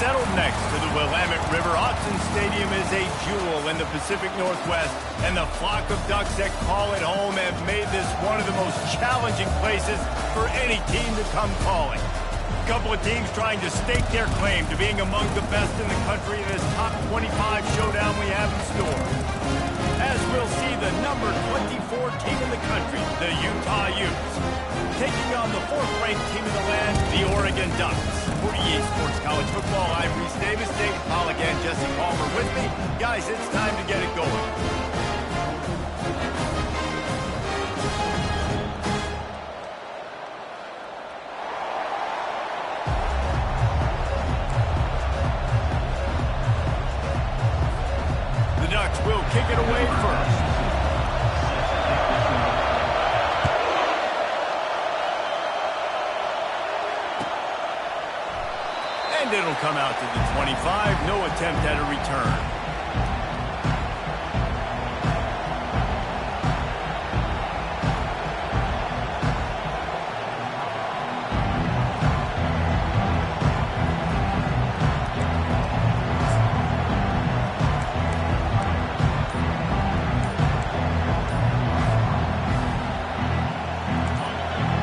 Settled next to the Willamette River, Autzen Stadium is a jewel in the Pacific Northwest, and the flock of Ducks that call it home have made this one of the most challenging places for any team to come calling. A couple of teams trying to stake their claim to being among the best in the country in this top 25 showdown we have in store. As we'll see the number 24 team in the country, the Utah Utes, taking on the fourth-ranked team in the land, the Oregon Ducks. For EA Sports College Football, I'm Reese Davis, David Paul again, Jesse Palmer with me. Guys, it's time to get it going. The Ducks will kick it away first. And it'll come out to the 25. No attempt at a return.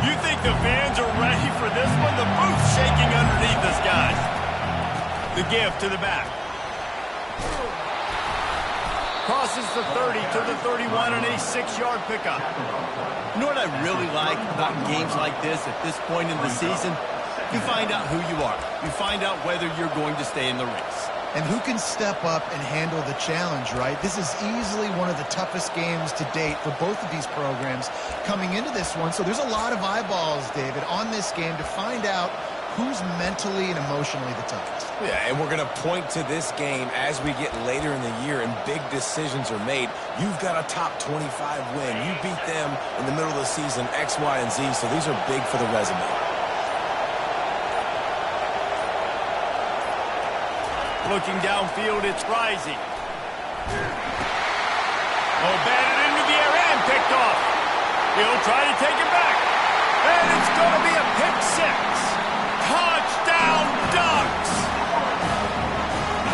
You think the fans are ready for this one? The booth's shaking underneath us, guys. The give to the back. Crosses the 30 to the 31 and a 6-yard pickup. You know what I really like about games like this at this point in the season? You find out who you are. You find out whether you're going to stay in the race. And who can step up and handle the challenge, right? This is easily one of the toughest games to date for both of these programs coming into this one. So there's a lot of eyeballs, David, on this game to find out who's mentally and emotionally the toughest. Yeah, and we're going to point to this game as we get later in the year and big decisions are made. You've got a top 25 win. You beat them in the middle of the season, X, Y, and Z, so these are big for the resume. Looking downfield, it's Rising. Oh, batted into the air and picked off. He'll try to take it back. And it's going to be a pick six. Touchdown, Ducks!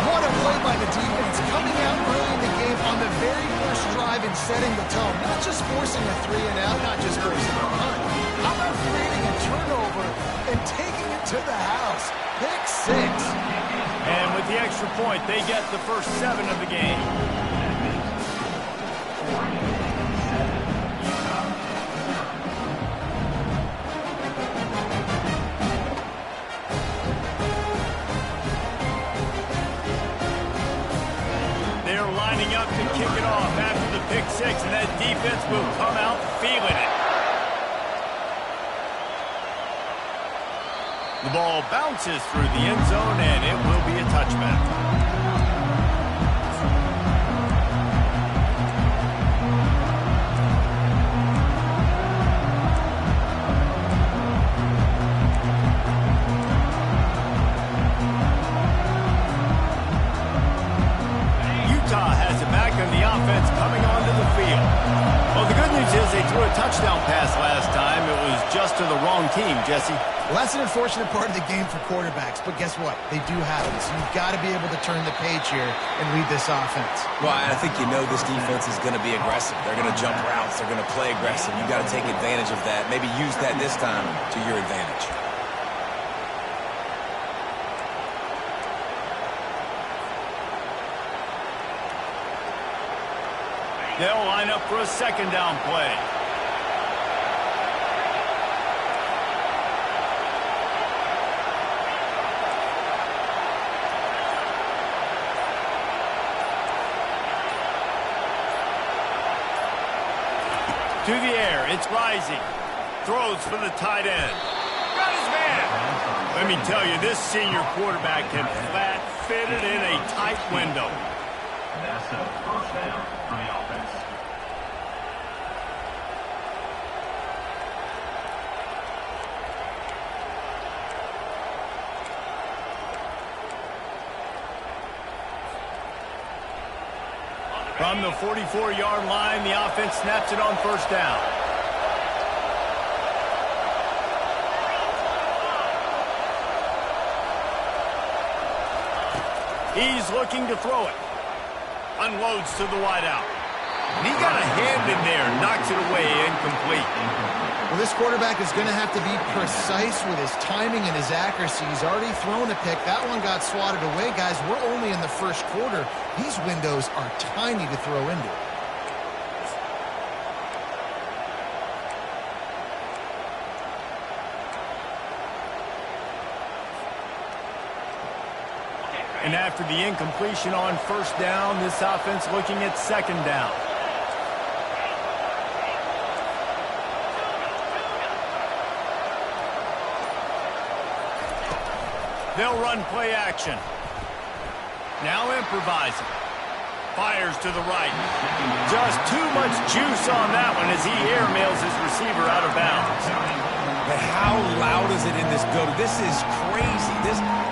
What a play by the defense, coming out early in the game on the very first drive and setting the tone. Not just forcing a 3-and-out, not just forcing a punt. How about creating a turnover and taking it to the house? Pick six. And with the extra point, they get the first 7 of the game. They're lining up to kick it off after the pick six, and that defense will come out feeling it. The ball bounces through the end zone, and it will be a touchback. Utah has it back on the offense coming onto the field. Well, the good news is they threw a touchdown pass last time. It was just to the wrong team, Jesse. Well, that's an unfortunate part of the game for quarterbacks, but guess what? They do have it, so you've got to be able to turn the page here and lead this offense. Well, I think you know this defense is going to be aggressive. They're going to jump routes. They're going to play aggressive. You've got to take advantage of that. Maybe use that this time to your advantage. They'll line up for a second down play. To the air, it's Rising. Throws for the tight end. Got his man. Let me tell you, this senior quarterback can flat fit it in a tight window. That's a first down for the offense. From the 44-yard line, the offense snaps it on first down. He's looking to throw it. Unloads to the wideout. And he got a hand in there, knocks it away, incomplete. Well, this quarterback is going to have to be precise with his timing and his accuracy. He's already thrown a pick. That one got swatted away. Guys, we're only in the first quarter. These windows are tiny to throw into. And after the incompletion on first down, this offense looking at second down. They'll run play action. Now improvising. Fires to the right. Just too much juice on that one as he airmails his receiver out of bounds. But how loud is it in this building? This is crazy.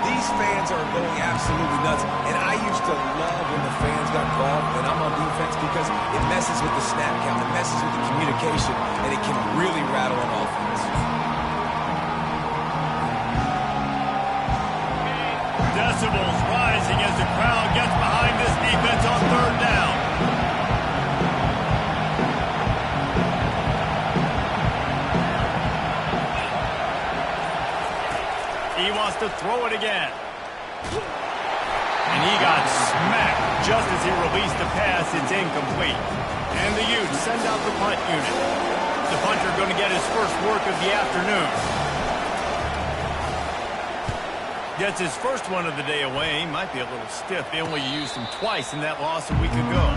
These fans are going absolutely nuts. And I used to love when the fans got involved when I'm on defense because it messes with the snap count, it messes with the communication, and it can really rattle an offense. Decibels rising as the crowd gets behind this defense on third down. He wants to throw it again. And he got smacked just as he released the pass. It's incomplete. And the Utes send out the punt unit. The punter going to get his first work of the afternoon. Gets his first one of the day away. He might be a little stiff. They only used him twice in that loss a week ago.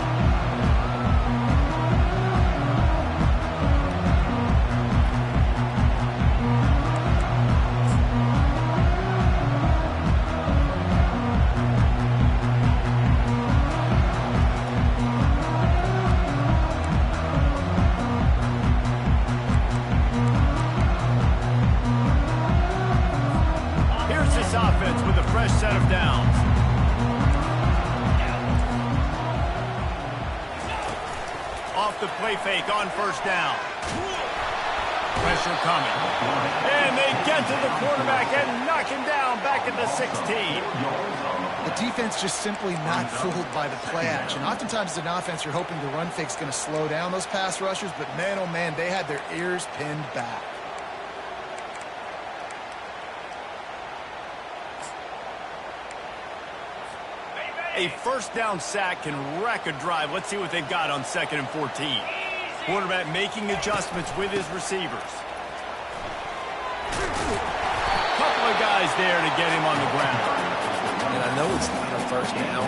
Offense with a fresh set of downs. Off the play fake on first down. Pressure coming. And they get to the quarterback and knock him down back at the 16. The defense just simply not fooled by the play action. Oftentimes as an offense, you're hoping the run fake's going to slow down those pass rushers, but man, oh man, they had their ears pinned back. A first down sack can wreck a drive. Let's see what they've got on 2nd and 14. Quarterback making adjustments with his receivers. Couple of guys there to get him on the ground. And I know it's not a first down,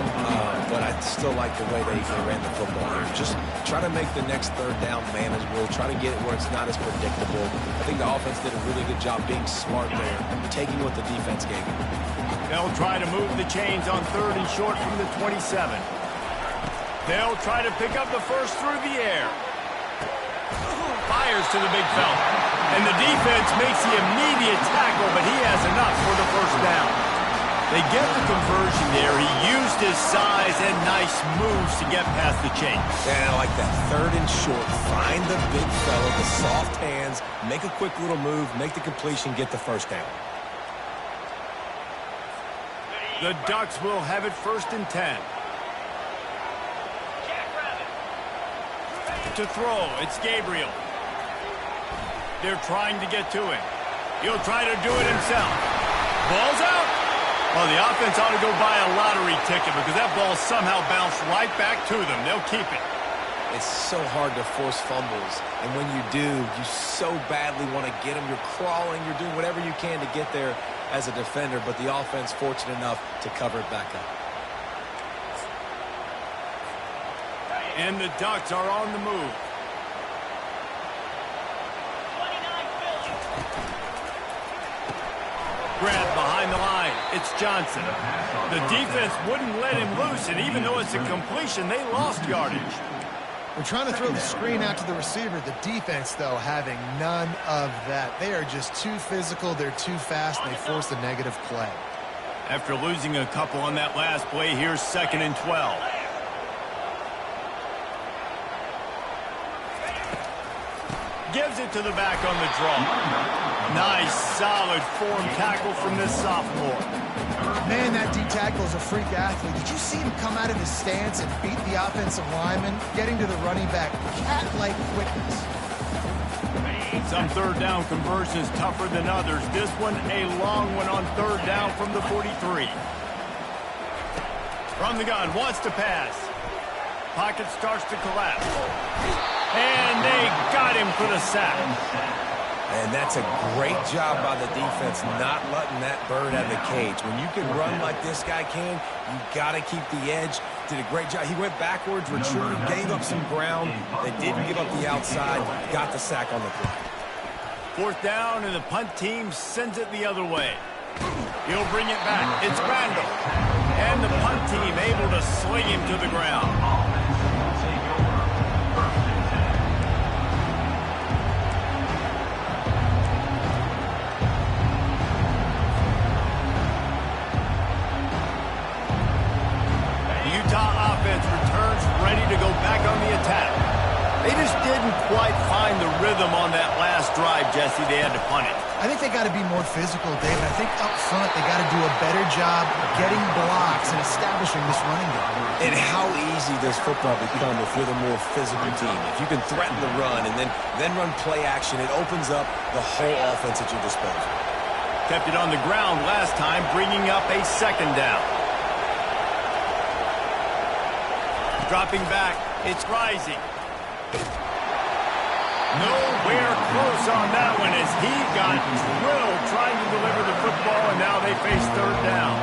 but I still like the way they ran the football here. Just try to make the next third down manageable. Try to get it where it's not as predictable. I think the offense did a really good job being smart there, taking what the defense gave them. They'll try to move the chains on 3rd and short from the 27. They'll try to pick up the first through the air. Fires to the big fella. And the defense makes the immediate tackle, but he has enough for the first down. They get the conversion there. He used his size and nice moves to get past the chains. Yeah, I like that 3rd and short. Find the big fella, the soft hands, make a quick little move, make the completion, get the first down. The Ducks will have it 1st and 10. To throw, it's Gabriel. They're trying to get to him. He'll try to do it himself. Ball's out. Well, the offense ought to go buy a lottery ticket because that ball somehow bounced right back to them. They'll keep it. It's so hard to force fumbles, and when you do, you so badly want to get them. You're crawling, you're doing whatever you can to get there as a defender, but the offense fortunate enough to cover it back up. And the Ducks are on the move. Grab behind the line. It's Johnson. The defense wouldn't let him loose, and even though it's a completion, they lost yardage. We're trying to throw the screen out to the receiver. The defense, though, having none of that. They are just too physical. They're too fast, and they force a negative play. After losing a couple on that last play, here's 2nd and 12. Gives it to the back on the draw. Nice, solid form tackle from this sophomore. Man, that D tackle is a freak athlete. Did you see him come out of his stance and beat the offensive lineman, getting to the running back cat-like quickness? Some third down conversions tougher than others. This one, a long one on third down from the 43. From the gun, wants to pass. Pocket starts to collapse. And they got him for the sack. And that's a great job by the defense not letting that bird out of the cage. When you can run like this guy can, you got to keep the edge. Did a great job. He went backwards, retreated, gave up some ground. They didn't give up the outside. Got the sack on the play. Fourth down, and the punt team sends it the other way. He'll bring it back. It's Randall. And the punt team able to sling him to the ground. Returns ready to go back on the attack. They just didn't quite find the rhythm on that last drive, Jesse. They had to punt it. I think they got to be more physical, David. I think up front they got to do a better job getting blocks and establishing this running game. And how easy does football become if you're the more physical team? If you can threaten the run and then run play action, it opens up the whole offense at your disposal. Kept it on the ground last time, bringing up a second down. Dropping back, it's rising. Nowhere close on that one as he got drilled trying to deliver the football, and now they face third down.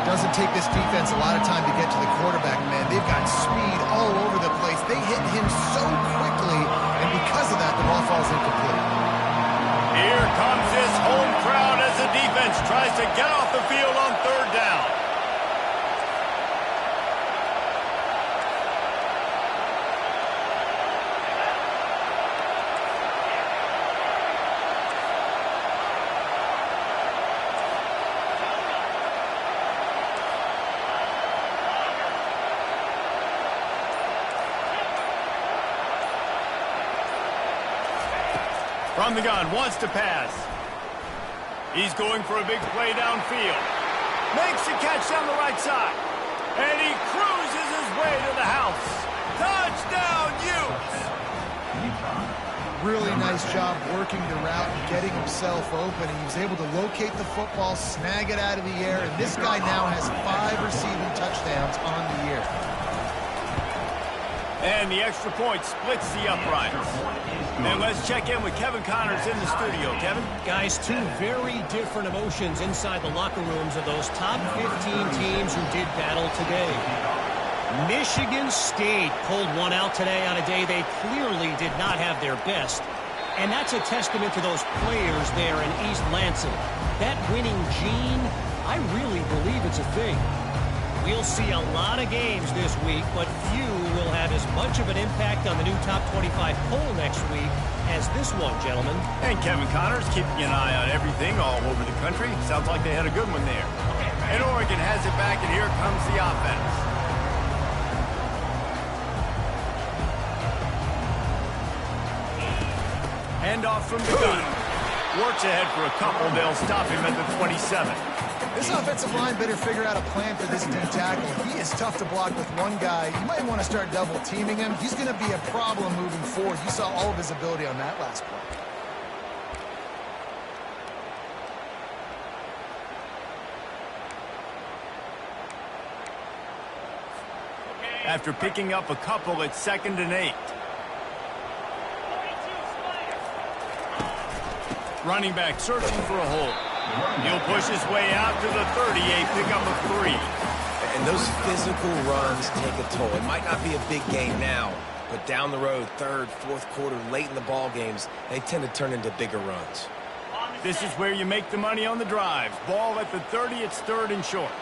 Doesn't take this defense a lot of time to get to the quarterback, man. They've got speed all over the place. They hit him so quickly, and because of that, the ball falls incomplete. Here comes this home crowd as the defense tries to get off the field on third down. From the gun, wants to pass. He's going for a big play downfield. Makes a catch down the right side. And he cruises his way to the house. Touchdown, Utes! Really nice job working the route and getting himself open. He was able to locate the football, snag it out of the air, and this guy now has 5 receiving touchdowns on the year. And the extra point splits the uprights. And let's check in with Kevin Connors in the studio. Kevin? Guys, two very different emotions inside the locker rooms of those top 15 teams who did battle today. Michigan State pulled one out today on a day they clearly did not have their best. And that's a testament to those players there in East Lansing. That winning gene, I really believe it's a thing. We'll see a lot of games this week, but few will have as much of an impact on the new top 25 poll next week as this one, gentlemen. And Kevin Connors keeping an eye on everything all over the country. Sounds like they had a good one there. And Oregon has it back, and here comes the offense. Handoff from the gun. Works ahead for a couple. They'll stop him at the 27. This offensive line better figure out a plan for this D tackle. He is tough to block with one guy. You might want to start double teaming him. He's going to be a problem moving forward. You saw all of his ability on that last play. After picking up a couple, it's 2nd and 8. Running back searching for a hole. He'll push his way out to the 38, pick up a 3. And those physical runs take a toll. It might not be a big game now, but down the road, third, fourth quarter, late in the ball games, they tend to turn into bigger runs. This is where you make the money on the drives. Ball at the 30, it's 3rd and short.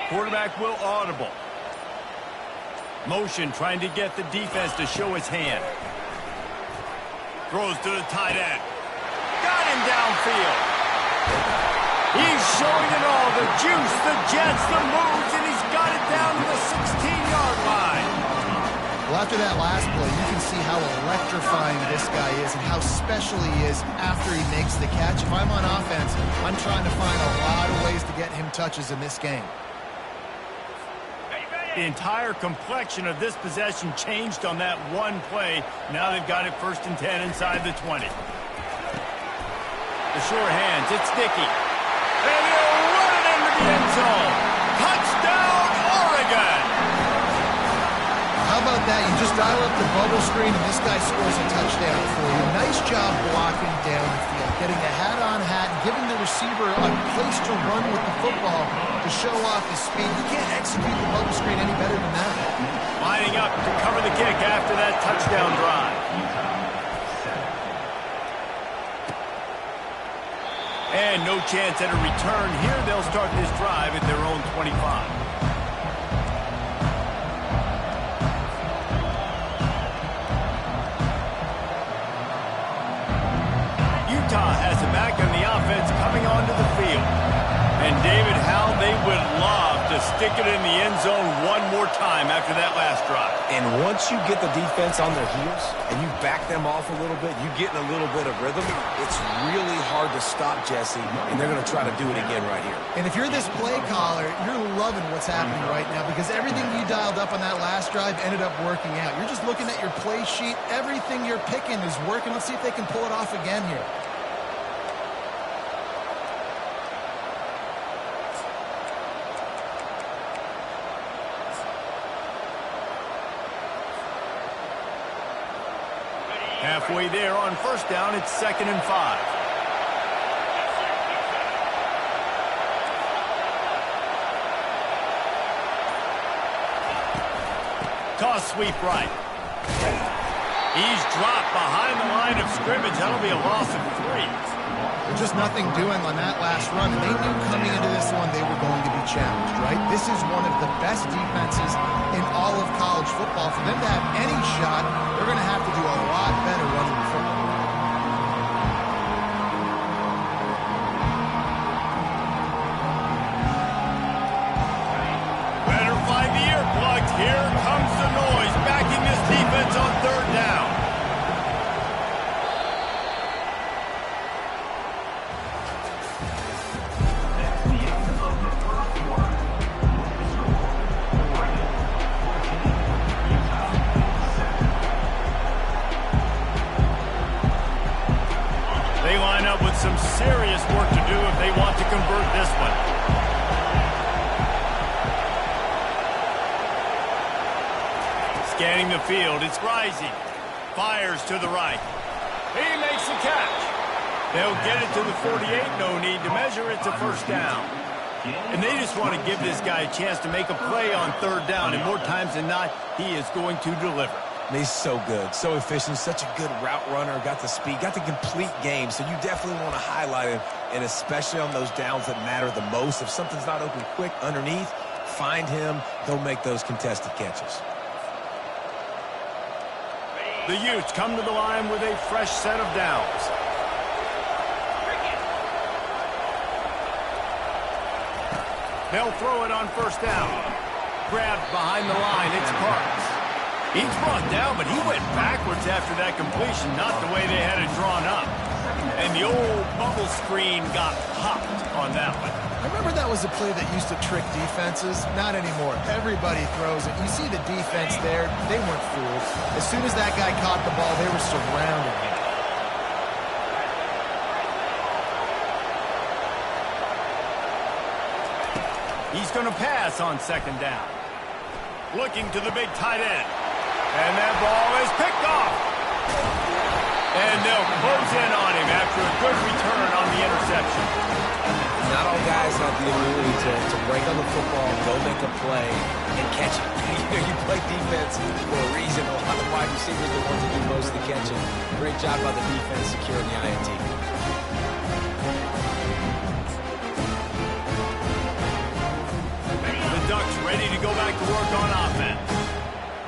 Quarterback will audible. Motion trying to get the defense to show his hand. Throws to the tight end. Got him downfield. He's showing it all. The juice, the jets, the moves, and he's got it down to the 16-yard line. Well, After that last play, you can see how electrifying this guy is and how special he is after he makes the catch. If I'm on offense, I'm trying to find a lot of ways to get him touches in this game. The entire complexion of this possession changed on that one play. Now they've got it 1st and 10 inside the 20. The sure hands, it's Dickey. And he'll run it into the end zone. Touchdown, Oregon! How about that? You just dial up the bubble screen and this guy scores a touchdown for you. Nice job blocking down the field, getting the hat-on hat and giving the receiver a place to run with the football to show off his speed. You can't execute the bubble screen any better than that. Lining up to cover the kick after that touchdown drive. And no chance at a return here. They'll start this drive at their own 25. Utah has it back on the offense coming onto the field. And David, how they would love to stick it in the end zone one more time after that last drive. And once you get the defense on their heels and you back them off a little bit, you get in a little bit of rhythm, it's really hard to stop, Jesse, and they're going to try to do it again right here. And if you're this play caller, you're loving what's happening right now because everything you dialed up on that last drive ended up working out. You're just looking at your play sheet. Everything you're picking is working. Let's see if they can pull it off again here. Halfway there on 1st down, it's 2nd and 5. Toss sweep right. He's dropped behind the line of scrimmage. That'll be a loss of 3. There's just nothing doing on that last run, and they knew coming into this one they were going to be challenged, right? This is one of the best defenses in all of college football. For them to have any shot, they're going to have to do a lot better running the football. Better find the earplugs. Here comes the noise, backing this defense on 3rd down. They line up with some serious work to do if they want to convert this one. Scanning the field, it's rising. Fires to the right. He makes the catch. They'll get it to the 48, no need to measure. It's a 1st down. And they just want to give this guy a chance to make a play on 3rd down, and more times than not, he is going to deliver. He's so good, so efficient, such a good route runner, got the speed, got the complete game, so you definitely want to highlight him, and especially on those downs that matter the most. If something's not open quick underneath, find him, he'll make those contested catches. The Utes come to the line with a fresh set of downs. They'll throw it on 1st down. Grabbed behind the line, it's Parks. He's brought down, but he went backwards after that completion, not the way they had it drawn up. And the old bubble screen got popped on that one. I remember that was a play that used to trick defenses. Not anymore. Everybody throws it. You see the defense there. They weren't fooled. As soon as that guy caught the ball, they were surrounding him. He's going to pass on 2nd down. Looking to the big tight end. And that ball is picked off. And they'll close in on him after a good return on the interception. Not all guys have the ability to break on the football, go make a play, and catch it. You play defense for a reason. A lot of wide receivers are the ones that do most of the catching. Great job by the defense securing the INT. The Ducks ready to go back to work on offense.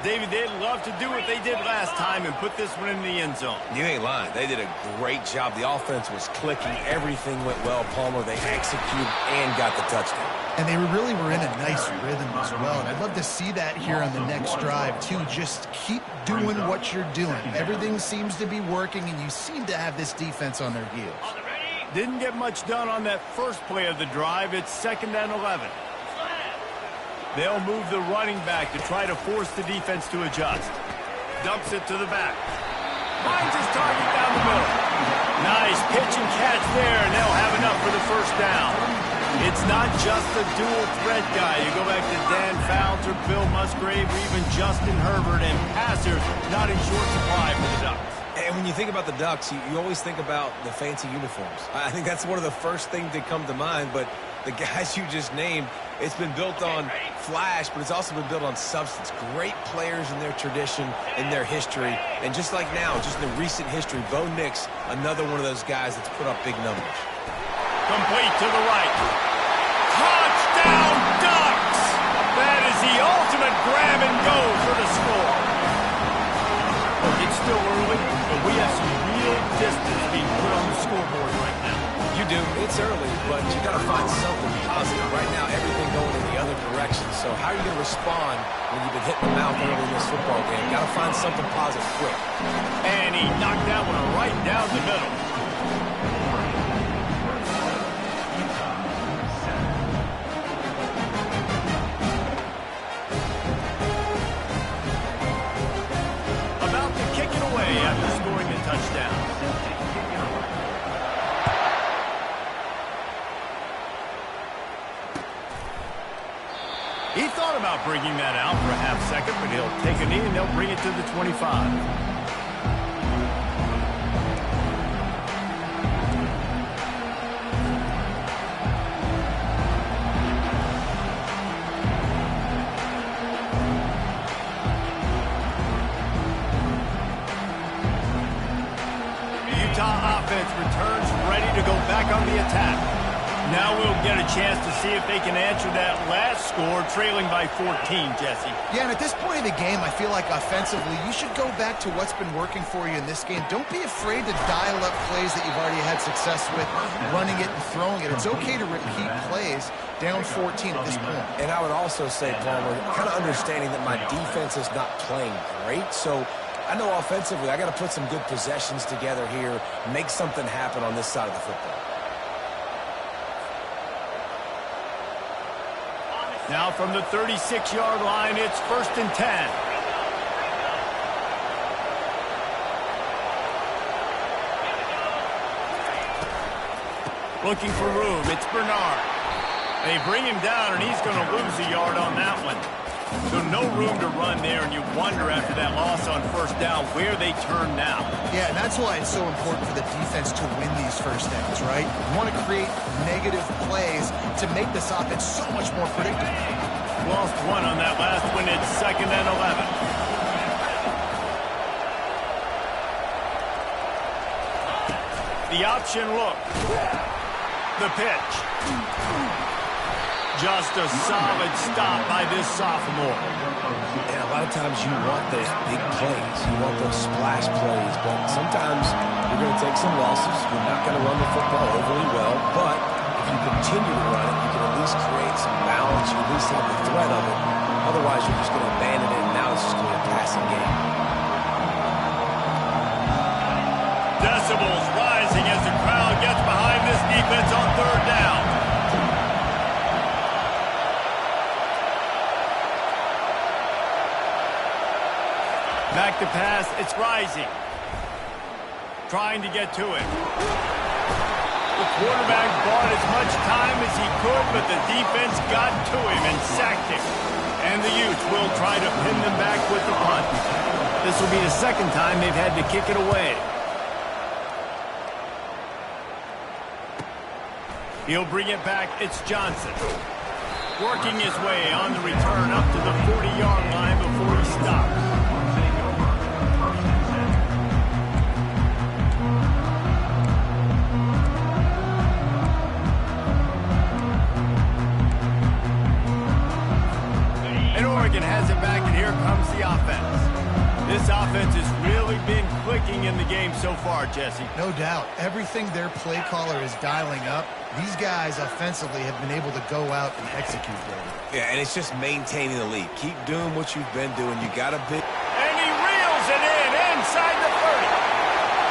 David, they'd love to do what they did last time and put this one in the end zone. You ain't lying. They did a great job. The offense was clicking. Everything went well, Palmer. They executed and got the touchdown. And they really were in a nice rhythm as well. And I'd love to see that here on the next drive, too. Just keep doing what you're doing. Everything seems to be working, and you seem to have this defense on their heels. Didn't get much done on that first play of the drive. It's 2nd and 11. They'll move the running back to try to force the defense to adjust. Dumps it to the back. Finds his target down the middle. Nice pitch and catch there, and they'll have enough for the first down. It's not just a dual threat guy. You go back to Dan Fouts or Bill Musgrave or even Justin Herbert, and passers not in short supply for the Ducks. And when you think about the Ducks, you always think about the fancy uniforms. I think that's one of the first things that come to mind, but the guys you just named, it's been built on flash, but it's also been built on substance. Great players in their tradition, in their history, and just like now, just in the recent history, Bo Nix, another one of those guys that's put up big numbers. Complete to the right. Touchdown, Ducks! That is the ultimate grab and go for the score. Look, it's still early, but we have some real distance being put on the scoreboard right now. You do. It's early, but you got to find something positive. Right now, everything going in the other direction. So how are you going to respond when you've been hitting the mouth early in this football game? Got to find something positive quick. And he knocked that one right down the middle. About to kick it away after scoring the touchdown. He thought about bringing that out for a half second, but he'll take a knee and they'll bring it to the 25. Utah offense returns ready to go back on the attack. Now we'll get a chance to see if they can answer that last score, trailing by 14, Jesse. Yeah, and at this point of the game, I feel like offensively, you should go back to what's been working for you in this game. Don't be afraid to dial up plays that you've already had success with, running it and throwing it. It's okay to repeat plays down 14 at this point. And I would also say, Palmer, kind of understanding that my defense is not playing great, so I know offensively I got to put some good possessions together here, make something happen on this side of the football. Now from the 36-yard line, it's 1st and 10. Looking for room, it's Bernard. They bring him down, and he's going to lose a yard on that one. So no room to run there, and you wonder after that loss on 1st down where they turn now. Yeah, and that's why it's so important for the defense to win these first downs, right? You want to create negative plays to make this offense so much more predictable. Lost one on that last one. It's 2nd and 11. The option look. The pitch. Just a solid stop by this sophomore. And a lot of times you want those big plays. You want those splash plays. But sometimes you're going to take some losses. You're not going to run the football overly well. But if you continue to run it, you can at least create some balance. You at least have the threat of it. Otherwise, you're just going to abandon it, and now it's just going to be a passing game. Decibels rising as the crowd gets behind this defense on 3rd down. Back to pass, it's rising. Trying to get to it. The quarterback bought as much time as he could, but the defense got to him and sacked him. And the Utes will try to pin them back with the punt. This will be the 2nd time they've had to kick it away. He'll bring it back, it's Johnson. Working his way on the return up to the 40-yard line before he stops. Has it back, and here comes the offense. This offense has really been clicking in the game so far, Jesse. No doubt. Everything their play caller is dialing up These guys offensively have been able to go out and execute, Brady. Yeah, and it's just maintaining the lead. Keep doing what you've been doing. You got to be. And he reels it in inside the 30.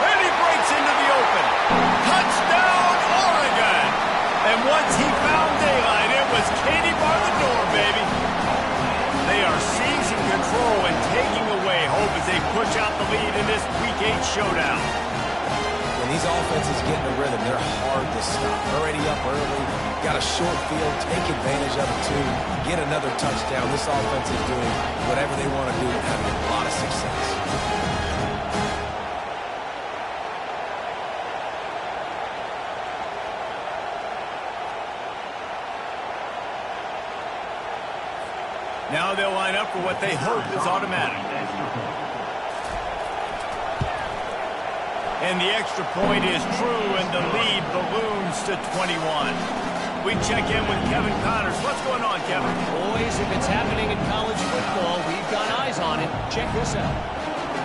And he breaks into the open. Touchdown, Oregon. And once he found daylight, it was Katie bar the door, baby. They are seizing control and taking away hope as they push out the lead in this Week 8 showdown. When these offenses get in a rhythm, they're hard to stop. Already up early, got a short field, take advantage of it too, get another touchdown. This offense is doing whatever they want to do and having a lot of success. Now they'll line up for what they hope is automatic. And the extra point is true, and the lead balloons to 21. We check in with Kevin Connors. What's going on, Kevin? Boys, if it's happening in college football, we've got eyes on it. Check this out.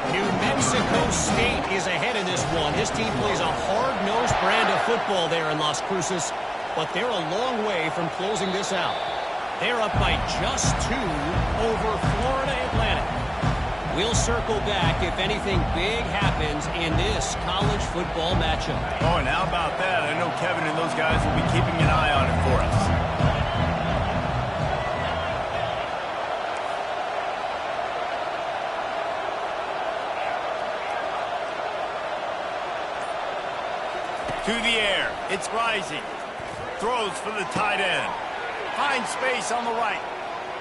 New Mexico State is ahead in this one. This team plays a hard-nosed brand of football there in Las Cruces, but they're a long way from closing this out. They're up by just 2 over Florida Atlantic. We'll circle back if anything big happens in this college football matchup. Oh, and how about that? I know Kevin and those guys will be keeping an eye on it for us. To the air. It's rising. Throws for the tight end. Finds space on the right.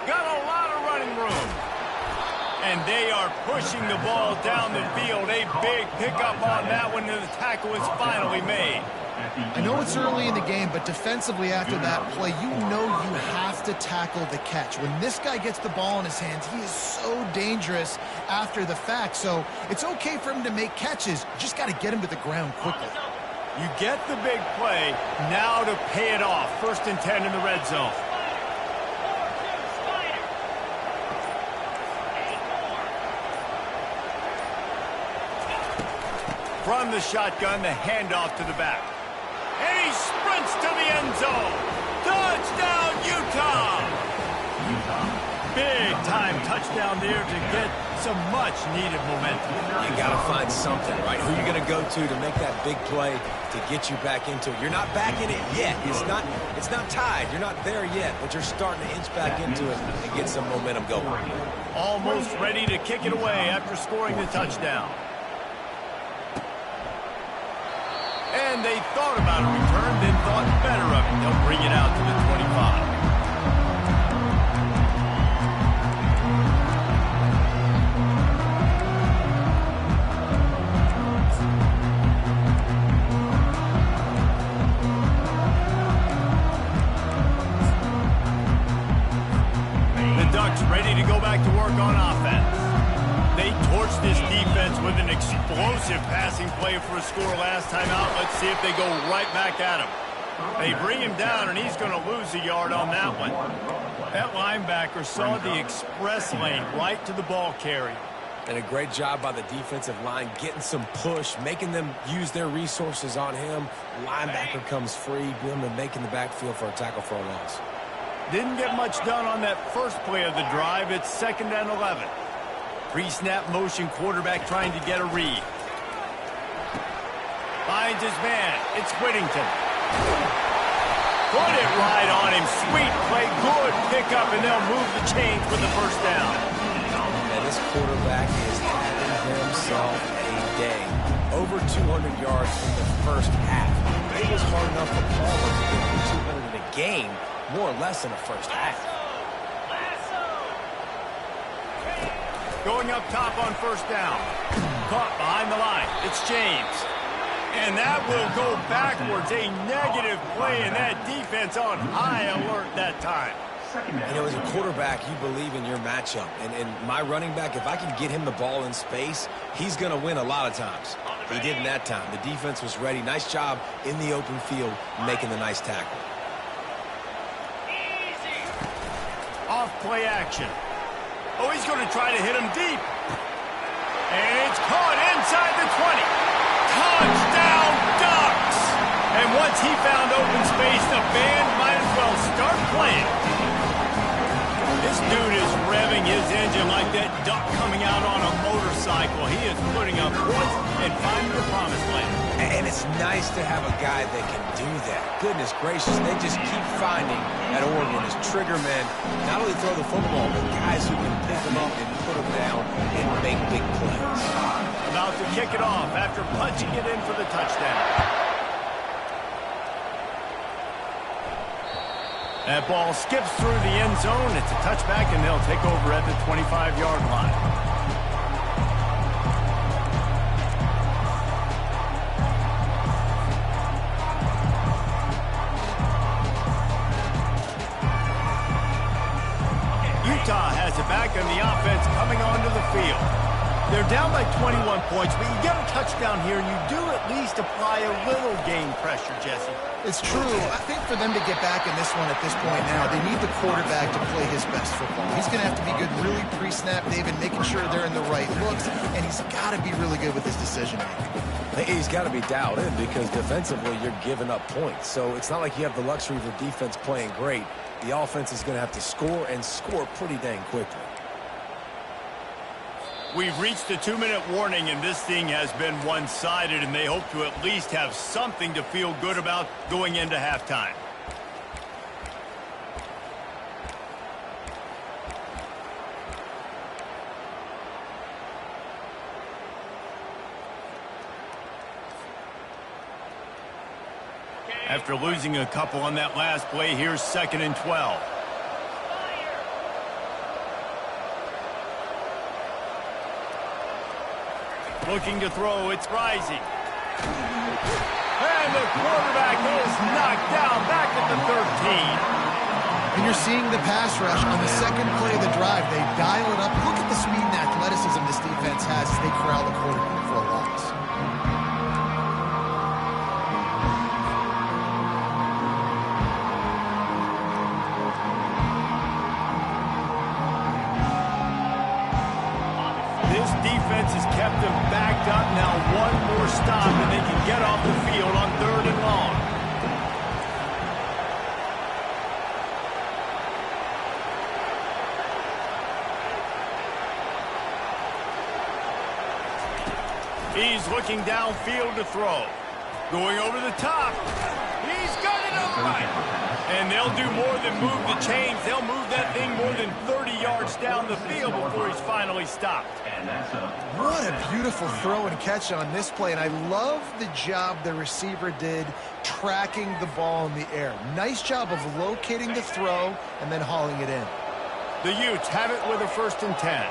Got a lot of running room. And they are pushing the ball down the field. A big pickup on that one, and the tackle is finally made. I know it's early in the game, but defensively after that play, you know you have to tackle the catch. When this guy gets the ball in his hands, he is so dangerous after the fact. So it's okay for him to make catches. You just got to get him to the ground quickly. You get the big play, now to pay it off. 1st and 10 in the red zone. From the shotgun, the handoff to the back. And he sprints to the end zone. Touchdown, Utah! Big time touchdown there to get some much-needed momentum. You got to find something, right? Who are you going to go to make that big play to get you back into it? You're not back in it yet. It's not tied. You're not there yet, but you're starting to inch back into it and get some momentum going. Almost ready to kick it away after scoring the touchdown. And they thought about a return, then thought better of it. They'll bring it out to the 25. The Ducks ready to go back to work on offense. They torched this defense with an explosive passing play for a score last time out. Let's see if they go right back at him. They bring him down, and he's going to lose a yard on that one. That linebacker saw the express lane right to the ball carrier. And a great job by the defensive line, getting some push, making them use their resources on him. Linebacker comes free, boom, and making the backfield for a tackle for a loss. Didn't get much done on that first play of the drive. It's 2nd and 11. Pre-snap motion, quarterback trying to get a read. Finds his man. It's Whittington. Put it right on him. Sweet play. Good pickup, and they'll move the chains with the first down. And this quarterback is having himself a day. Over 200 yards in the first half. It was hard enough for Palmer to get over 200 in a game, more or less in the first half. Going up top on first down. Caught behind the line. It's James. And that will go backwards. A negative play, and that defense on high alert that time. You know, as a quarterback, you believe in your matchup. And my running back, if I can get him the ball in space, he's going to win a lot of times. He didn't that time. The defense was ready. Nice job in the open field making the nice tackle. Off play action. Oh, he's going to try to hit him deep. And it's caught inside the 20. Touchdown, Ducks! And once he found open space, the band might as well start playing. This dude is revving his engine like that duck coming out on a motorcycle. He is putting up points and finding the promised land. And it's nice to have a guy that can do that. Goodness gracious, they just keep finding at Oregon as trigger men, not only throw the football, but guys who can pick them up and put them down and make big plays. About to kick it off after punching it in for the touchdown. That ball skips through the end zone. It's a touchback, and they'll take over at the 25-yard line. Utah has it back, and the offense coming onto the field. They're down by 21 points, but you get a touchdown here, and you do at least apply a little game pressure, Jesse. It's true. I think for them to get back in this one at this point now, they need the quarterback to play his best football. He's going to have to be good really pre-snap, David, making sure they're in the right looks, and he's got to be really good with his decision-making. He's got to be dialed in because defensively you're giving up points. So it's not like you have the luxury of the defense playing great. The offense is going to have to score and score pretty dang quickly. We've reached the 2-minute warning, and this thing has been one-sided, and they hope to at least have something to feel good about going into halftime. After losing a couple on that last play, here's 2nd and 12. Looking to throw, it's rising. And the quarterback is knocked down back at the 13. And you're seeing the pass rush on the second play of the drive. They dial it up. Look at the speed and athleticism this defense has as they corral the quarterback for a loss. Defense has kept them backed up. Now one more stop and they can get off the field on 3rd and long. He's looking downfield to throw. Going over the top. He's got it upright. And they'll do more than move the chains. They'll move that thing more than 30 yards down the field before he's finally stopped. What a beautiful throw and catch on this play. And I love the job the receiver did tracking the ball in the air. Nice job of locating the throw and then hauling it in. The Utes have it with a 1st and 10.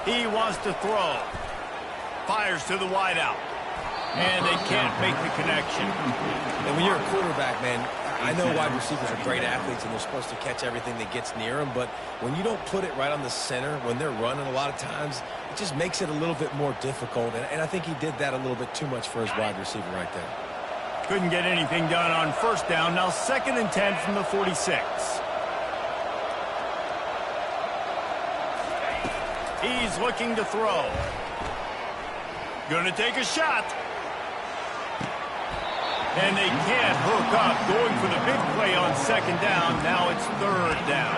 He wants to throw. Fires to the wideout. And they can't make the connection. And when you're a quarterback, man, I know wide receivers are great athletes and they're supposed to catch everything that gets near them, but when you don't put it right on the center, when they're running a lot of times, it just makes it a little bit more difficult. And I think he did that a little bit too much for his wide receiver right there. Couldn't get anything done on 1st down. Now 2nd and 10 from the 46. He's looking to throw. Gonna take a shot. And they can't hook up. Going for the big play on 2nd down. Now it's 3rd down.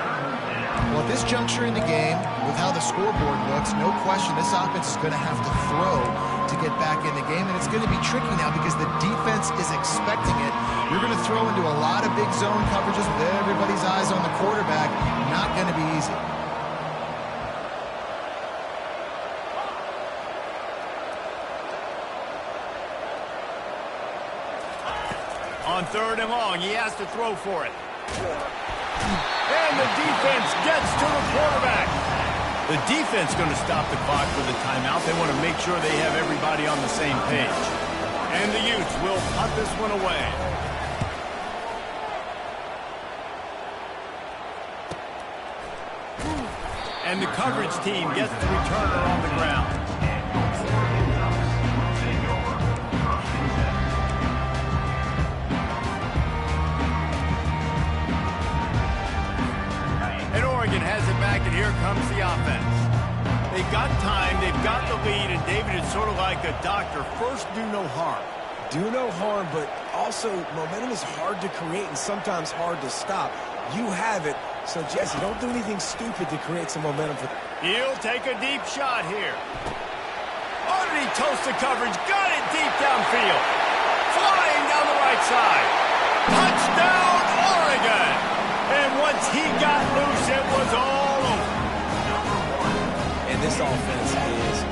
Well, at this juncture in the game, with how the scoreboard looks, no question this offense is going to have to throw to get back in the game. And it's going to be tricky now because the defense is expecting it. You're going to throw into a lot of big zone coverages with everybody's eyes on the quarterback. Not going to be easy. On 3rd and long, he has to throw for it. And the defense gets to the quarterback. The defense going to stop the clock for the timeout. They want to make sure they have everybody on the same page. And the Utes will punt this one away. And the coverage team gets the returner on the ground. Has it back back, and here comes the offense. They've got time, they've got the lead, and David is sort of like a doctor. First, do no harm. Do no harm, but also momentum is hard to create and sometimes hard to stop. You have it, so Jesse, don't do anything stupid to create some momentum. He'll take a deep shot here. Underneath toasted coverage, got it deep downfield. Flying down the right side. Touchdown, Oregon! And once he got loose, it was all over. And this offense is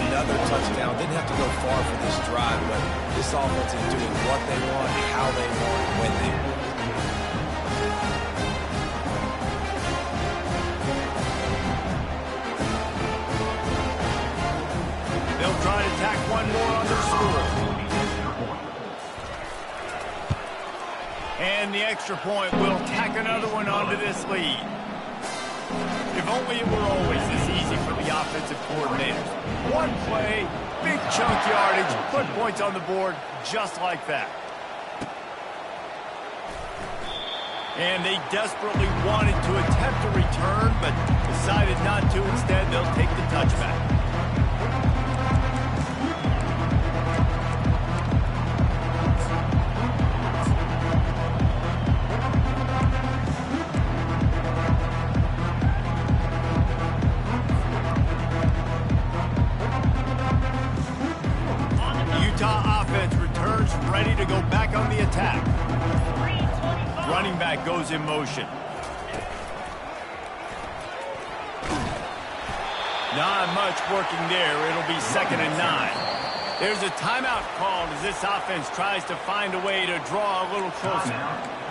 another touchdown. Didn't have to go far for this drive, but this offense is doing what they want, how they want, when they want. They'll try to tack one more on their score. And the extra point will tack another one onto this lead. If only it were always this easy for the offensive coordinators. One play, big chunk yardage, put points on the board just like that. And they desperately wanted to attempt a return, but decided not to. Instead, they'll take the touchback. Ready to go back on the attack. Running back goes in motion. Not much working there. It'll be 2nd and 9. There's a timeout called as this offense tries to find a way to draw a little closer.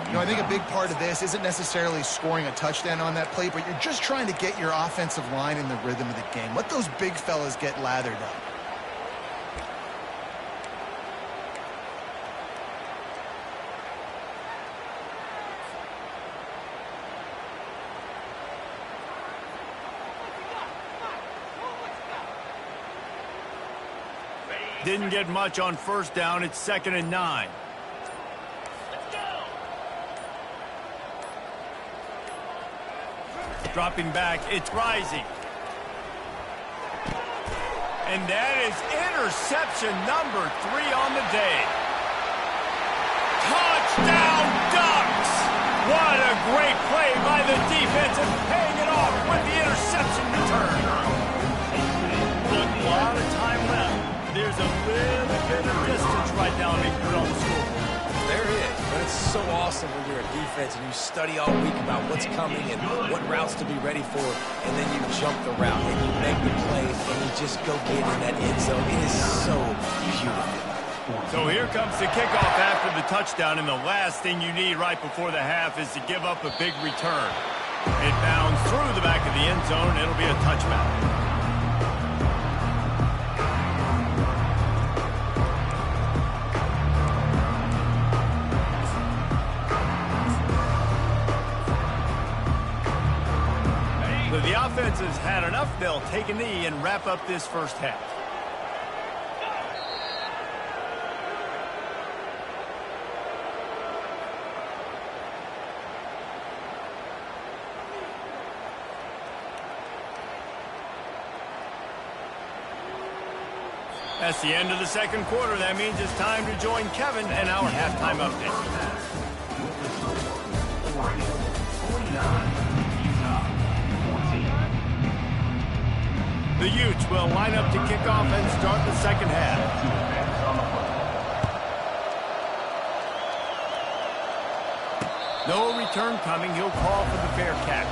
You know, I think a big part of this isn't necessarily scoring a touchdown on that play, but you're just trying to get your offensive line in the rhythm of the game. Let those big fellas get lathered up. Didn't get much on first down. It's 2nd and 9. Dropping back. It's rising. And that is interception number 3 on the day. Touchdown, Ducks! What a great play by the defense and paying it off with the interception return. A lot of time left. There's a little bit of distance right now being put on the scoreboard. There is, but it's so awesome when you're a defense and you study all week about what's coming and what routes to be ready for, and then you jump the route and you make the play and you just go get in that end zone. It is so beautiful. So here comes the kickoff after the touchdown, and the last thing you need right before the half is to give up a big return. It bounds through the back of the end zone, and it'll be a touchback. The offense has had enough. They'll take a knee and wrap up this first half. That's the end of the second quarter. That means it's time to join Kevin and our halftime update. The Utes will line up to kick off and start the second half. No return coming. He'll call for the fair catch.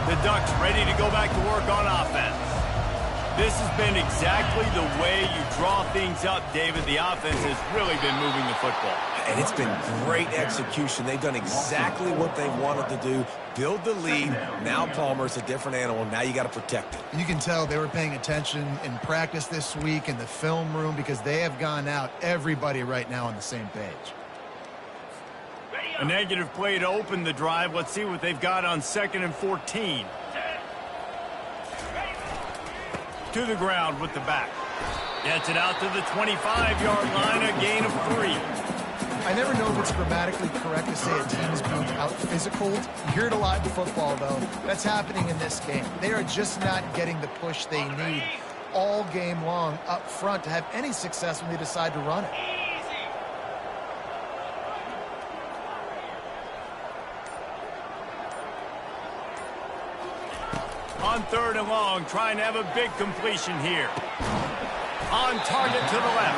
The Ducks ready to go back to work on offense. This has been exactly the way you draw things up, David. The offense has really been moving the football. And it's been great execution. They've done exactly what they wanted to do. Build the lead. Now Palmer's a different animal. Now you got to protect it. You can tell they were paying attention in practice this week in the film room because they have gone out, everybody right now on the same page. A negative play to open the drive. Let's see what they've got on 2nd and 14. To the ground with the back. Gets it out to the 25-yard line, a gain of 3. I never know if it's grammatically correct to say a team is being out-physical. You hear it a lot in football, though. That's happening in this game. They are just not getting the push they need all game long up front to have any success when they decide to run it. On 3rd and long, trying to have a big completion here. On target to the left.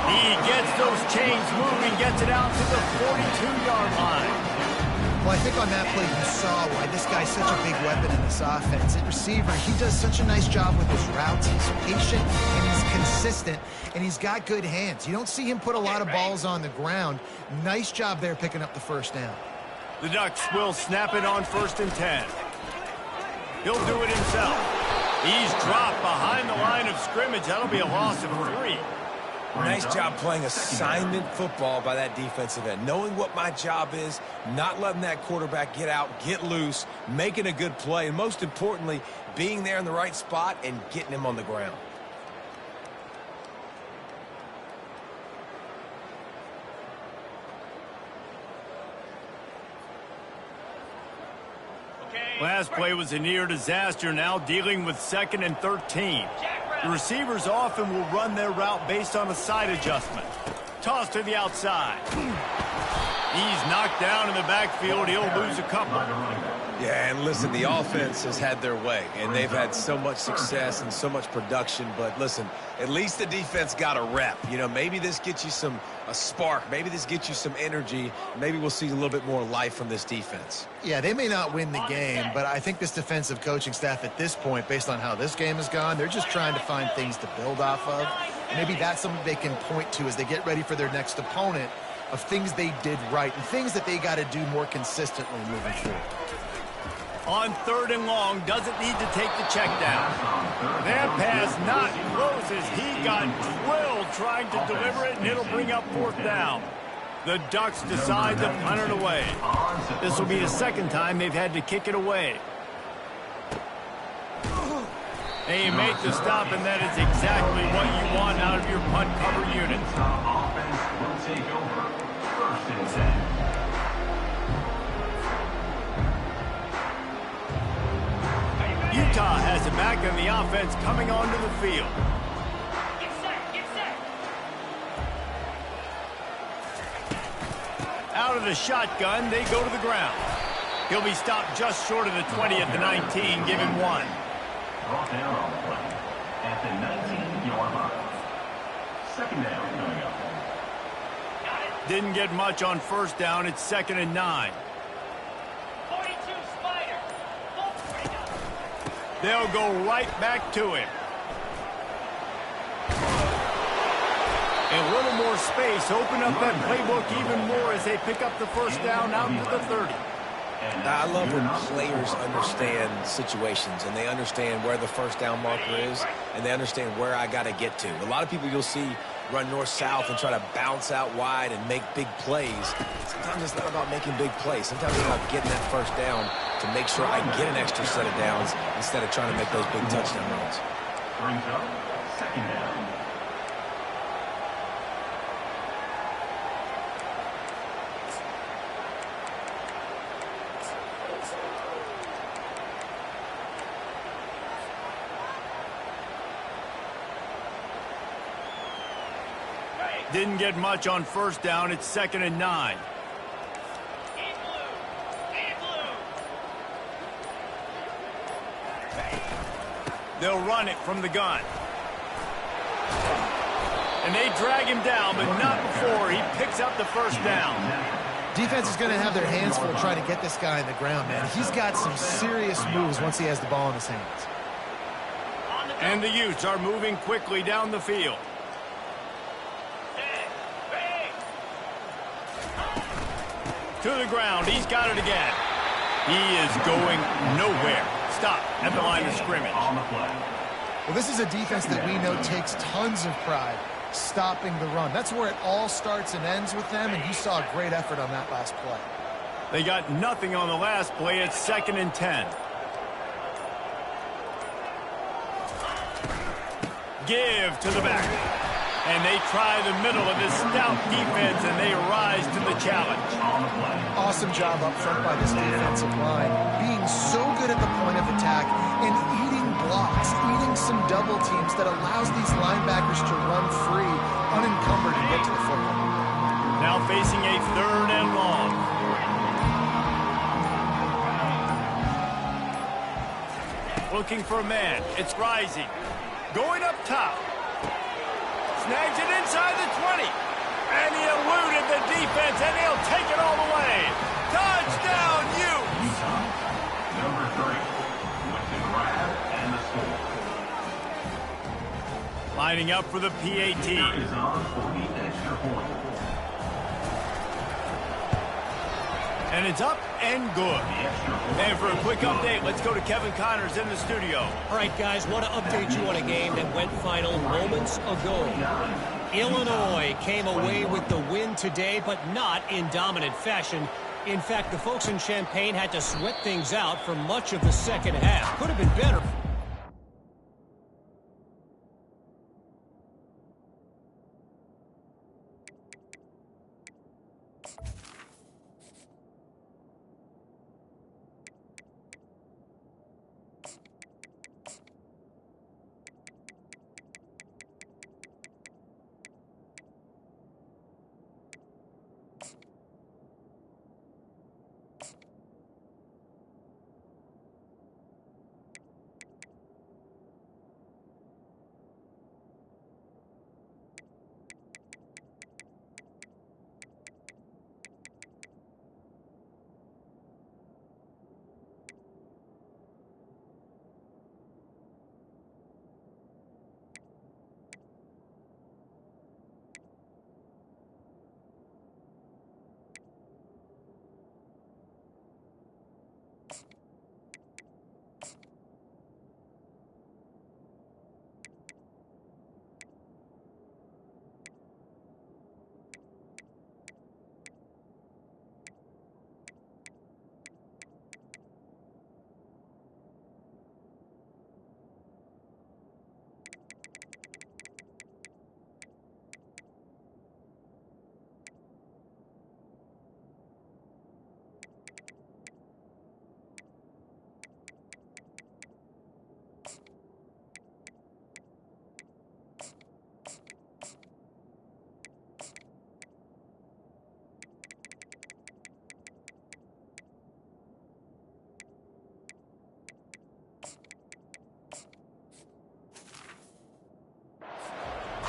He gets those chains moving, gets it out to the 42-yard line. Well, I think on that play you saw why this guy's such a big weapon in this offense. At receiver, he does such a nice job with his routes. He's patient and he's consistent, and he's got good hands. You don't see him put a lot of balls on the ground. Nice job there picking up the first down. The Ducks will snap it on 1st and 10. He'll do it himself. He's dropped behind the line of scrimmage. That'll be a loss of 3. Nice job playing assignment football by that defensive end. Knowing what my job is, not letting that quarterback get out, get loose, making a good play, and most importantly, being there in the right spot and getting him on the ground. Last play was a near disaster, now dealing with 2nd and 13. The receivers often will run their route based on a side adjustment. Toss to the outside. He's knocked down in the backfield. He'll lose a couple. Yeah, and listen, the offense has had their way, and they've had so much success and so much production. But listen, at least the defense got a rep. You know, maybe this gets you a spark. Maybe this gets you some energy. Maybe we'll see a little bit more life from this defense. Yeah, they may not win the game, but I think this defensive coaching staff at this point, based on how this game has gone, they're just trying to find things to build off of. And maybe that's something they can point to as they get ready for their next opponent, of things they did right and things that they got to do more consistently moving forward. On 3rd and long, doesn't need to take the check down. That pass not close as he got drilled trying to deliver it, and it'll bring up 4th down. The Ducks decide to punt it away. This will be the 2nd time they've had to kick it away. And you make the stop, and that is exactly what you want out of your punt cover unit. Offense will take over 1st and 10. Utah has it back in the offense coming onto the field. Get set, get set. Out of the shotgun, they go to the ground. He'll be stopped just short of the 20 at the 19, give him 1. Brought down on the play at the 19-yard line. 2nd down coming up. Didn't get much on 1st down. It's 2nd and 9. 42 Spider. They'll go right back to him. A little more space. Open up that playbook even more as they pick up the 1st down out to the 30. I love when players understand situations and they understand where the 1st down marker is and they understand where I got to get to. A lot of people you'll see run north-south and try to bounce out wide and make big plays. Sometimes it's not about making big plays. Sometimes it's about getting that 1st down to make sure I get an extra set of downs instead of trying to make those big touchdown runs. Brings up 2nd down. Didn't get much on 1st down. It's 2nd and 9. They'll run it from the gun. And they drag him down, but not before he picks up the 1st down. Defense is going to have their hands full trying to get this guy on the ground, man. He's got some serious moves once he has the ball in his hands. And the Utes are moving quickly down the field. To the ground. He's got it again. He is going nowhere. Stop at the line of scrimmage. On the play. Well, this is a defense that we know takes tons of pride stopping the run. That's where it all starts and ends with them, and you saw a great effort on that last play. They got nothing on the last play. It's 2nd and 10. Give to the back. And they try the middle of this stout defense, and they rise to the challenge. Awesome job up front by this defensive line, being so good at the point of attack and eating blocks, eating some double teams that allows these linebackers to run free, unencumbered, and get to the football. Now facing a 3rd and long. Looking for a man. It's Rising. Going up top. Snags it inside the 20. And he eluded the defense, and he'll take it all the way. Touchdown, Utah, number 3, with the grab and the score. Lining up for the PAT. Is on for the extra point. And it's up and good. And for a quick update, let's go to Kevin Connors in the studio. All right, guys, want to update you on a game that went final moments ago. Illinois came away with the win today, but not in dominant fashion. In fact, the folks in Champaign had to sweat things out for much of the second half. Could have been better.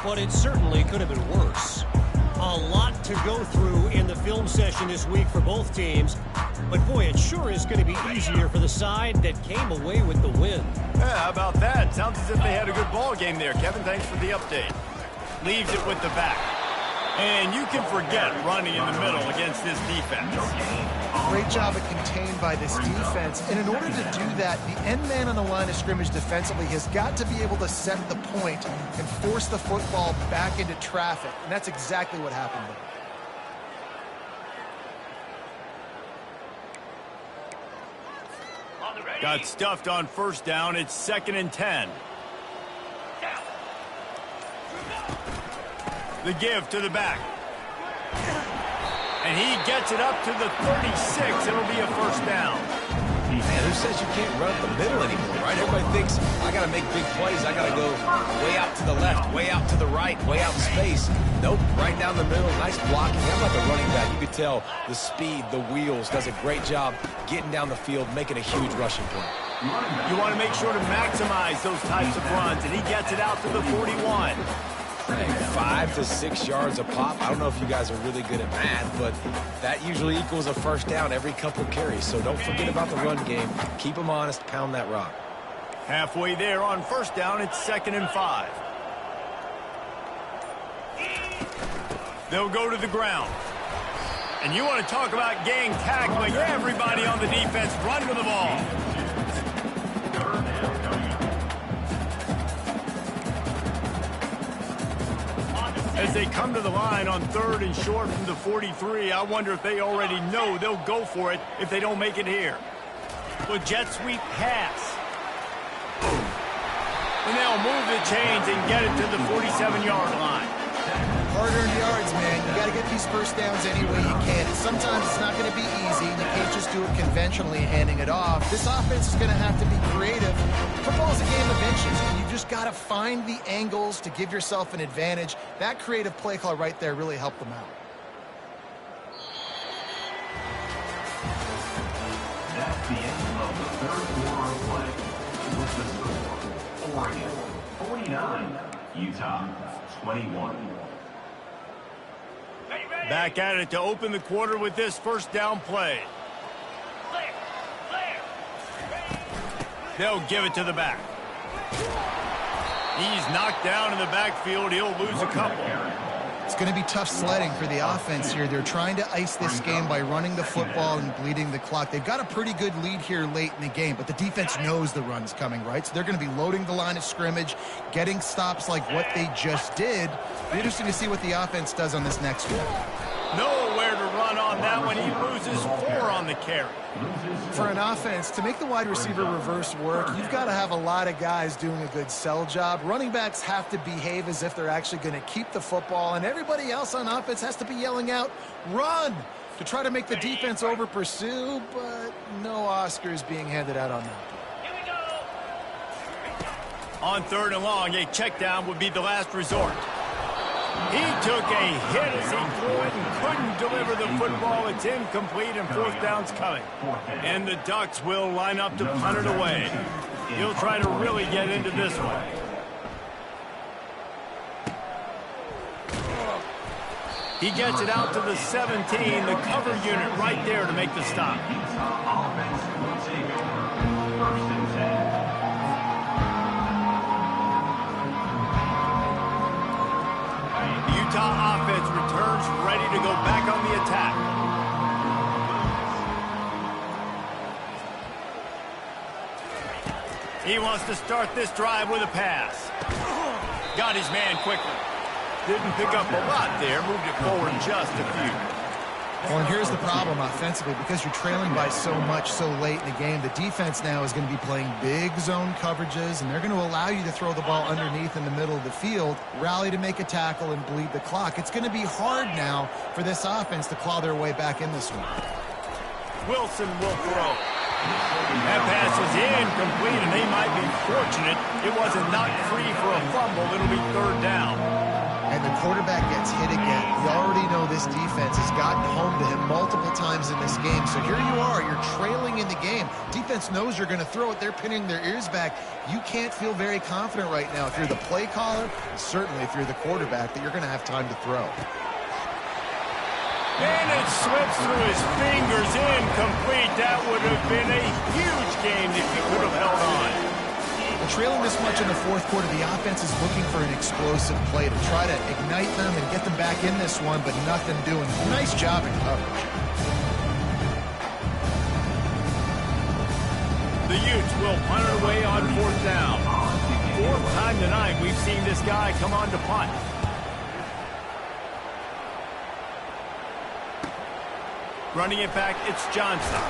But it certainly could have been worse. A lot to go through in the film session this week for both teams. But boy, it sure is going to be easier for the side that came away with the win. Yeah, how about that? Sounds as if they had a good ball game there. Kevin, thanks for the update. Leaves it with the back. And you can forget running in the middle against this defense. Great job of contained by this defense. And in order to do that, the end man on the line of scrimmage defensively has got to be able to set the point and force the football back into traffic. And that's exactly what happened there. Got stuffed on 1st down. It's 2nd and 10. The give to the back. And he gets it up to the 36. It'll be a 1st down. Man, who says you can't run up the middle anymore, right? Everybody thinks, I got to make big plays. I got to go way out to the left, way out to the right, way out in space. Nope, right down the middle. Nice blocking. How about the running back? You could tell the speed, the wheels, does a great job getting down the field, making a huge rushing play. You want to make sure to maximize those types of runs, and he gets it out to the 41. 5 to 6 yards a pop. I don't know if you guys are really good at math, but that usually equals a 1st down every couple carries. So don't forget about the run game. Keep them honest. Pound that rock. Halfway there on 1st down, it's 2nd and 5. They'll go to the ground. And you want to talk about gang tackling. Everybody on the defense run to the ball. As they come to the line on 3rd and short from the 43, I wonder if they already know they'll go for it if they don't make it here. Well, jet sweep pass. And they'll move the chains and get it to the 47-yard line. Hard-earned yards, man. You got to get these first downs any way you can. And sometimes it's not going to be easy. You can't just do it conventionally, handing it off. This offense is going to have to be creative. Football's a game of inches, and you've just got to find the angles to give yourself an advantage. That creative play call right there really helped them out. That's the end of the third quarter of play. With the score, Oregon 49, Utah 21. Back at it to open the quarter with this first down play. Clear. Clear. They'll give it to the back. He's knocked down in the backfield. He'll lose a couple. It's going to be tough sledding for the offense here. They're trying to ice this game by running the football and bleeding the clock. They've got a pretty good lead here late in the game, but the defense knows the run's coming, right? So they're going to be loading the line of scrimmage, getting stops like what they just did. Be interesting to see what the offense does on this next one. Nowhere to run on that one. He loses 4 on the carry. For an offense, to make the wide receiver reverse work, you've got to have a lot of guys doing a good sell job. Running backs have to behave as if they're actually going to keep the football, and everybody else on offense has to be yelling out, run, to try to make the defense over pursue, but no Oscars being handed out on that. Here we go. On 3rd and long, a check down would be the last resort. He took a hit as he threw it and couldn't deliver the football. It's incomplete and 4th down's coming. And the Ducks will line up to punt it away. He'll try to really get into this one. He gets it out to the 17, the cover unit right there to make the stop. Offense will take over. 1st and 10. Utah offense returns ready to go back on the attack. He wants to start this drive with a pass. Got his man quickly. Didn't pick up a lot there, moved it forward just a few. Well, and here's the problem offensively. Because you're trailing by so much so late in the game, the defense now is going to be playing big zone coverages, and they're going to allow you to throw the ball underneath in the middle of the field, rally to make a tackle, and bleed the clock. It's going to be hard now for this offense to claw their way back in this one. Wilson will throw. That pass is incomplete, and they might be fortunate it wasn't knocked free for a fumble. It'll be 3rd down. And the quarterback gets hit again. We already know this defense has gotten home to him multiple times in this game. So here you are, you're trailing in the game. Defense knows you're going to throw it. They're pinning their ears back. You can't feel very confident right now if you're the play caller, certainly if you're the quarterback, that you're going to have time to throw. And it slips through his fingers, incomplete. That would have been a huge game if he could have held on. Trailing this much in the 4th quarter, the offense is looking for an explosive play to try to ignite them and get them back in this one, but nothing doing. Nice job in coverage. The Utes will punt it away on 4th down. 4th time tonight we've seen this guy come on to punt. Running it back, it's Johnson.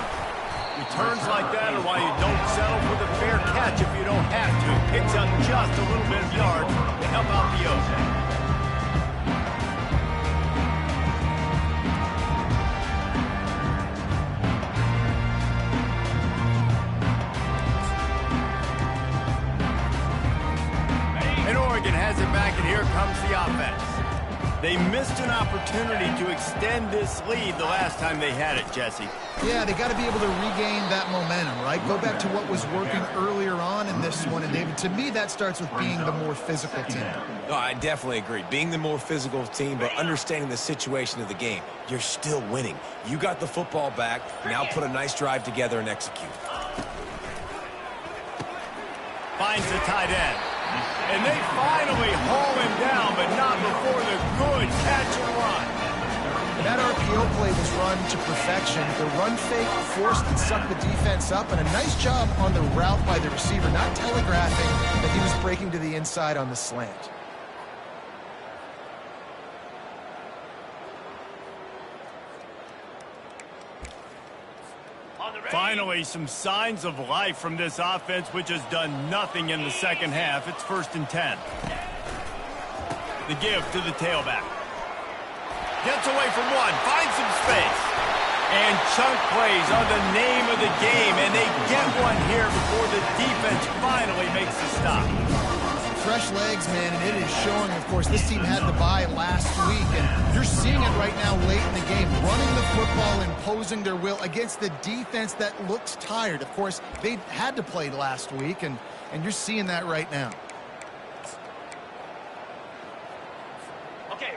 Returns like that are why you don't settle for the fair catch if you don't have to. Picks up just a little bit of yard to help out the O's. And Oregon has it back, and here comes the offense. They missed an opportunity to extend this lead the last time they had it, Jesse. Yeah, they got to be able to regain that momentum, right? Go back to what was working earlier on in this one. And, David, to me, that starts with being the more physical team. No, I definitely agree. Being the more physical team, but understanding the situation of the game. You're still winning. You got the football back. Now put a nice drive together and execute. Finds the tight end. And they finally haul him down, but not before the good catch and run. That RPO play was run to perfection. The run fake forced and sucked the defense up, and a nice job on the route by the receiver, not telegraphing that he was breaking to the inside on the slant. Finally, some signs of life from this offense, which has done nothing in the second half. It's 1st and 10. The give to the tailback. Gets away from one, finds some space. And chunk plays are the name of the game, and they get one here before the defense finally makes the stop. Fresh legs, man, and it is showing, of course, this team had the bye last week, and you're seeing it right now late in the game, running the football, imposing their will against the defense that looks tired. Of course, they had to play last week, and you're seeing that right now.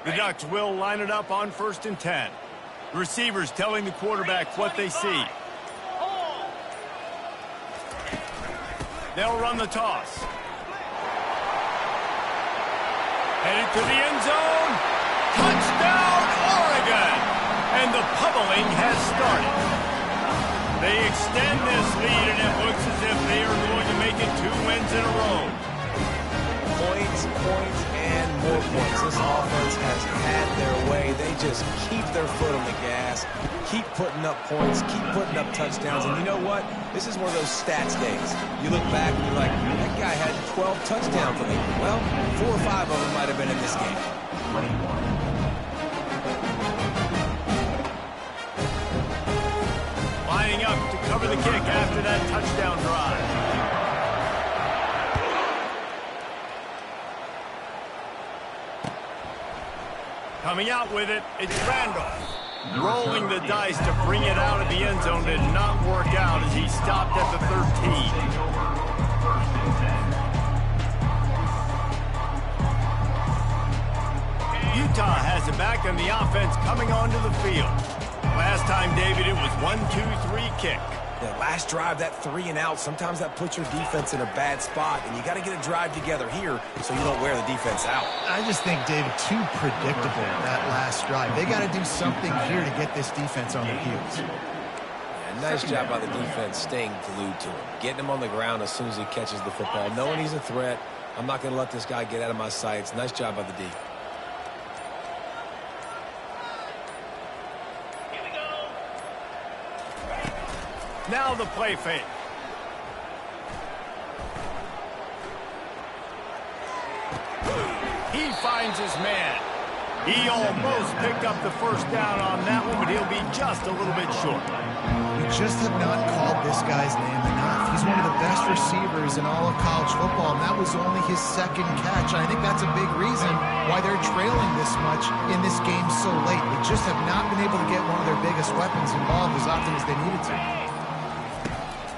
The Ducks will line it up on 1st and 10. Receivers telling the quarterback what they see. They'll run the toss. Headed to the end zone. Touchdown, Oregon! And the pummeling has started. They extend this lead, and it looks as if they are going to make it 2 wins in a row. Points, and more points. This offense has had their way. They just keep their foot on the gas, keep putting up points, keep putting up touchdowns. And you know what? This is one of those stats days. You look back and you're like, that guy had 12 touchdowns for me. Well, 4 or 5 of them might have been in this game. Lining up to cover the kick after that touchdown drive. Coming out with it, it's Randolph. Rolling the dice to bring it out of the end zone did not work out as he stopped at the 13. Utah has it back on the offense coming onto the field. Last time, David, it was 1-2-3 kick. That last drive, that 3 and out, sometimes that puts your defense in a bad spot, and you got to get a drive together here so you don't wear the defense out. I just think, David, too predictable, that last drive. They got to do something here to get this defense on their heels. Yeah, nice job by the defense staying glued to him, getting him on the ground as soon as he catches the football, knowing he's a threat. I'm not going to let this guy get out of my sights. Nice job by the D. Now the play fake. He finds his man. He almost picked up the first down on that one, but he'll be just a little bit short. We just have not called this guy's name enough. He's one of the best receivers in all of college football, and that was only his 2nd catch. And I think that's a big reason why they're trailing this much in this game so late. They just have not been able to get one of their biggest weapons involved as often as they needed to.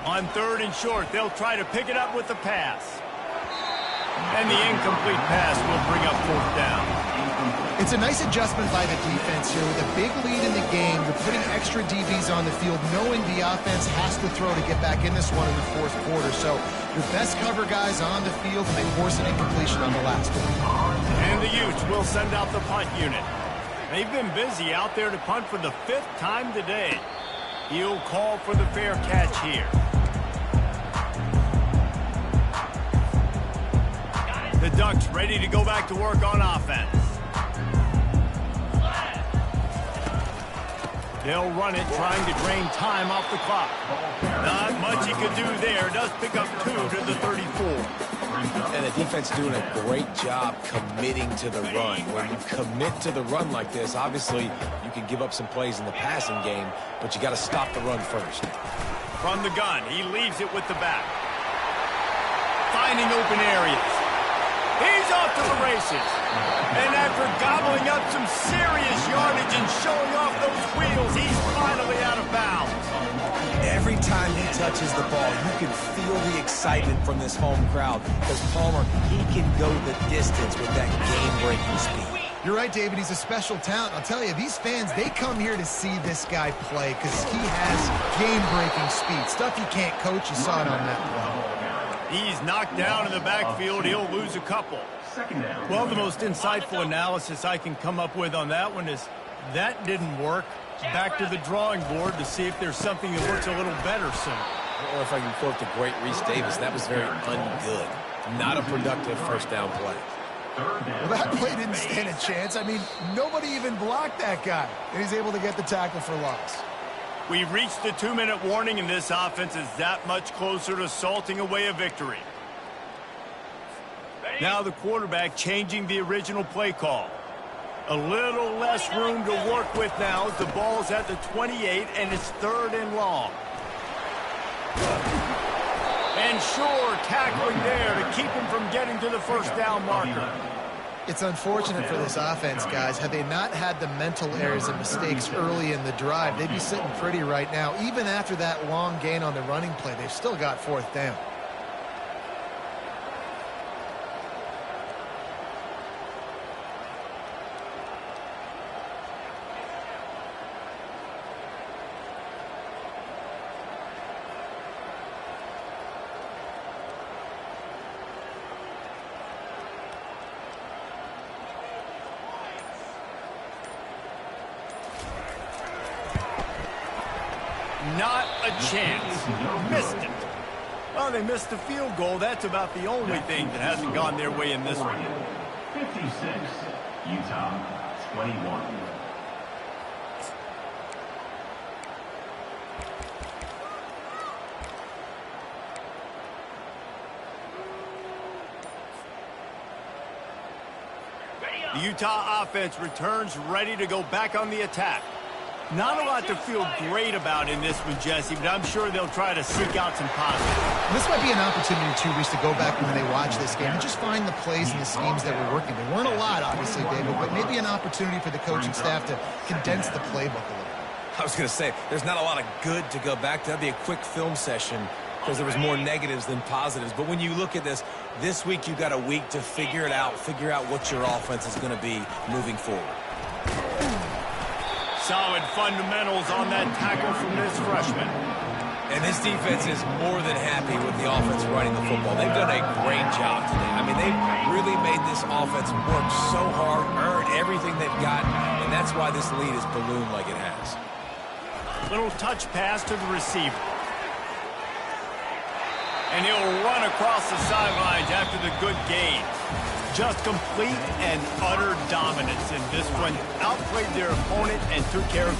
On 3rd and short, they'll try to pick it up with the pass. And the incomplete pass will bring up 4th down. It's a nice adjustment by the defense here. With a big lead in the game, you're putting extra DBs on the field, knowing the offense has to throw to get back in this one in the 4th quarter. So your best cover guys on the field, and they force an incompletion on the last one. And the Utes will send out the punt unit. They've been busy out there to punt for the 5th time today. He'll call for the fair catch here. The Ducks ready to go back to work on offense. They'll run it, trying to drain time off the clock. Not much he could do there. Does pick up 2 to the 34. And the defense doing a great job committing to the run. When you commit to the run like this, obviously you can give up some plays in the passing game, but you got to stop the run first. From the gun, he leaves it with the back. Finding open areas. He's off to the races. And after gobbling up some serious yardage and showing off those wheels, he's finally out of bounds. Every time he touches the ball, you can feel the excitement from this home crowd because Palmer, he can go the distance with that game-breaking speed. You're right, David. He's a special talent. I'll tell you, these fans, they come here to see this guy play because he has game-breaking speed. Stuff you can't coach. You saw it on that play. He's knocked down in the backfield. He'll lose a couple. Well, the most insightful analysis I can come up with on that one is that didn't work. Back to the drawing board to see if there's something that works a little better soon. Or if I can quote the great Reese Davis, that was very ungood. Not a productive 1st down play. Well, that play didn't stand a chance. I mean, nobody even blocked that guy. And he's able to get the tackle for loss. We've reached the 2-minute warning, and this offense is that much closer to salting away a victory. Now the quarterback changing the original play call. A little less room to work with now as the ball's at the 28, and it's 3rd and long. And sure, tackling there to keep him from getting to the first down marker. It's unfortunate for this offense, guys. Had they not had the mental errors and mistakes early in the drive, they'd be sitting pretty right now. Even after that long gain on the running play, they've still got 4th down. Not a chance. Missed it. Well, they missed the field goal. That's about the only thing that hasn't gone their way in this one. 56, Utah, 21. The Utah offense returns ready to go back on the attack. Not a lot to feel great about in this one, Jesse, but I'm sure they'll try to seek out some positives. This might be an opportunity, too, Reese, to go back when they watch this game and just find the plays and the schemes that were working. There weren't a lot, obviously, David, but maybe an opportunity for the coaching staff to condense the playbook a little bit. I was going to say, there's not a lot of good to go back to. That'd be a quick film session because there was more negatives than positives. But when you look at this week you got a week to figure it out, figure out what your offense is going to be moving forward. Solid fundamentals on that tackle from this freshman. And this defense is more than happy with the offense running the football. They've done a great job today. I mean, they've really made this offense work so hard, earn everything they've got, and that's why this lead is ballooned like it has. Little touch pass to the receiver. And he'll run across the sidelines after the good gain. Just complete and utter dominance in this one. Outplayed their opponent and took care of